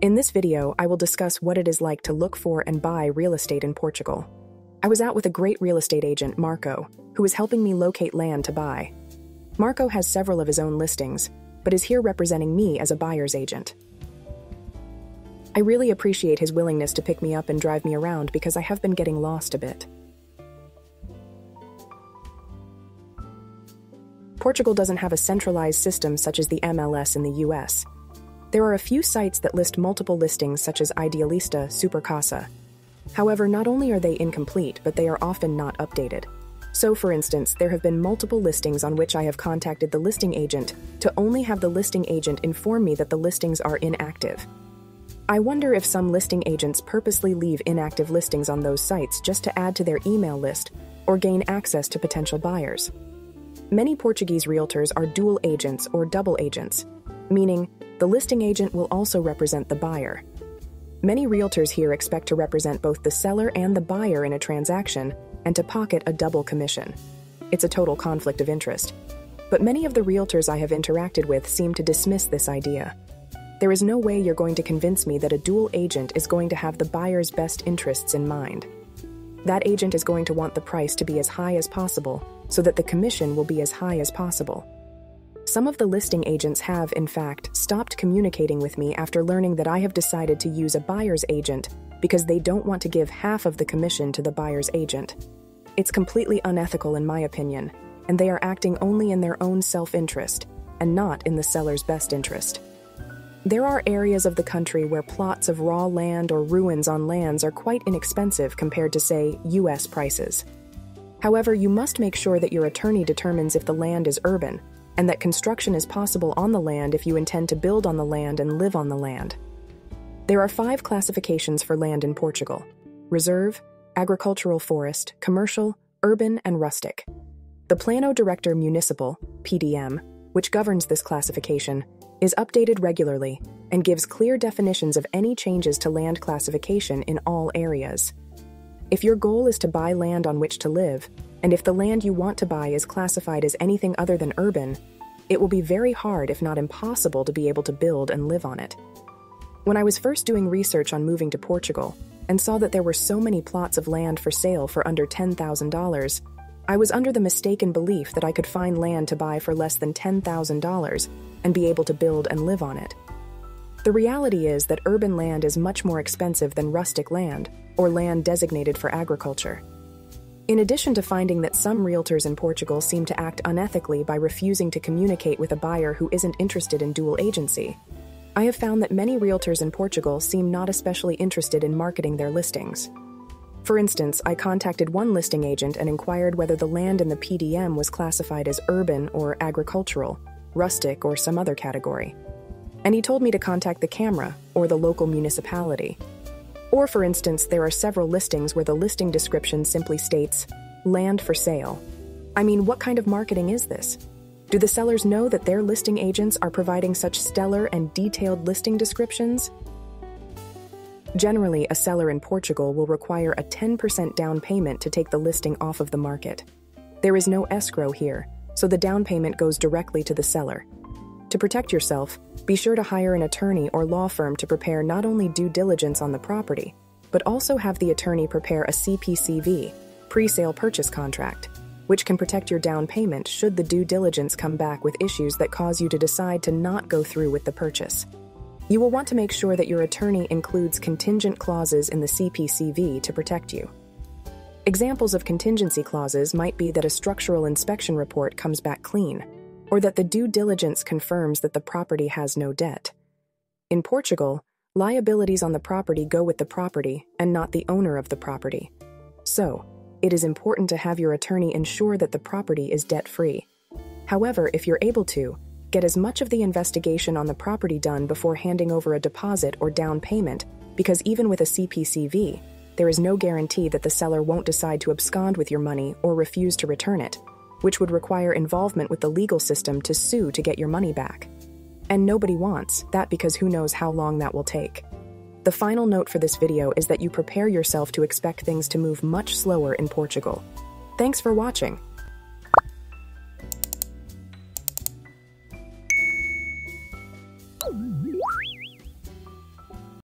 In this video, I will discuss what it is like to look for and buy real estate in Portugal. I was out with a great real estate agent, Marco, who is helping me locate land to buy. Marco has several of his own listings, but is here representing me as a buyer's agent. I really appreciate his willingness to pick me up and drive me around because I have been getting lost a bit. Portugal doesn't have a centralized system such as the MLS in the US. There are a few sites that list multiple listings such as Idealista, Supercasa. However, not only are they incomplete, but they are often not updated. So, for instance, there have been multiple listings on which I have contacted the listing agent to only have the listing agent inform me that the listings are inactive. I wonder if some listing agents purposely leave inactive listings on those sites just to add to their email list or gain access to potential buyers. Many Portuguese realtors are dual agents or double agents, meaning the listing agent will also represent the buyer. Many realtors here expect to represent both the seller and the buyer in a transaction and to pocket a double commission. It's a total conflict of interest. But many of the realtors I have interacted with seem to dismiss this idea. There is no way you're going to convince me that a dual agent is going to have the buyer's best interests in mind. That agent is going to want the price to be as high as possible so that the commission will be as high as possible. Some of the listing agents have, in fact, stopped communicating with me after learning that I have decided to use a buyer's agent because they don't want to give half of the commission to the buyer's agent. It's completely unethical in my opinion, and they are acting only in their own self-interest and not in the seller's best interest. There are areas of the country where plots of raw land or ruins on lands are quite inexpensive compared to, say, US prices. However, you must make sure that your attorney determines if the land is urban, and that construction is possible on the land if you intend to build on the land and live on the land. There are 5 classifications for land in Portugal: reserve, agricultural forest, commercial, urban, and rustic. The Plano Director Municipal, PDM, which governs this classification, is updated regularly and gives clear definitions of any changes to land classification in all areas. If your goal is to buy land on which to live, and if the land you want to buy is classified as anything other than urban, it will be very hard, if not impossible, to be able to build and live on it. When I was first doing research on moving to Portugal and saw that there were so many plots of land for sale for under $10,000, I was under the mistaken belief that I could find land to buy for less than $10,000 and be able to build and live on it. The reality is that urban land is much more expensive than rustic land, or land designated for agriculture. In addition to finding that some realtors in Portugal seem to act unethically by refusing to communicate with a buyer who isn't interested in dual agency, I have found that many realtors in Portugal seem not especially interested in marketing their listings. For instance, I contacted one listing agent and inquired whether the land in the PDM was classified as urban or agricultural, rustic, or some other category. And he told me to contact the Camera or the local municipality. Or, for instance, there are several listings where the listing description simply states, "land for sale." I mean, what kind of marketing is this? Do the sellers know that their listing agents are providing such stellar and detailed listing descriptions? Generally, a seller in Portugal will require a 10% down payment to take the listing off of the market. There is no escrow here, so the down payment goes directly to the seller. To protect yourself, be sure to hire an attorney or law firm to prepare not only due diligence on the property, but also have the attorney prepare a CPCV, pre-sale purchase contract, which can protect your down payment should the due diligence come back with issues that cause you to decide to not go through with the purchase. You will want to make sure that your attorney includes contingent clauses in the CPCV to protect you. Examples of contingency clauses might be that a structural inspection report comes back clean, or that the due diligence confirms that the property has no debt. In Portugal, liabilities on the property go with the property and not the owner of the property. So, it is important to have your attorney ensure that the property is debt-free. However, if you're able to, get as much of the investigation on the property done before handing over a deposit or down payment, because even with a CPCV, there is no guarantee that the seller won't decide to abscond with your money or refuse to return it, which would require involvement with the legal system to sue to get your money back. And nobody wants that because who knows how long that will take. The final note for this video is that you prepare yourself to expect things to move much slower in Portugal. Thanks for watching.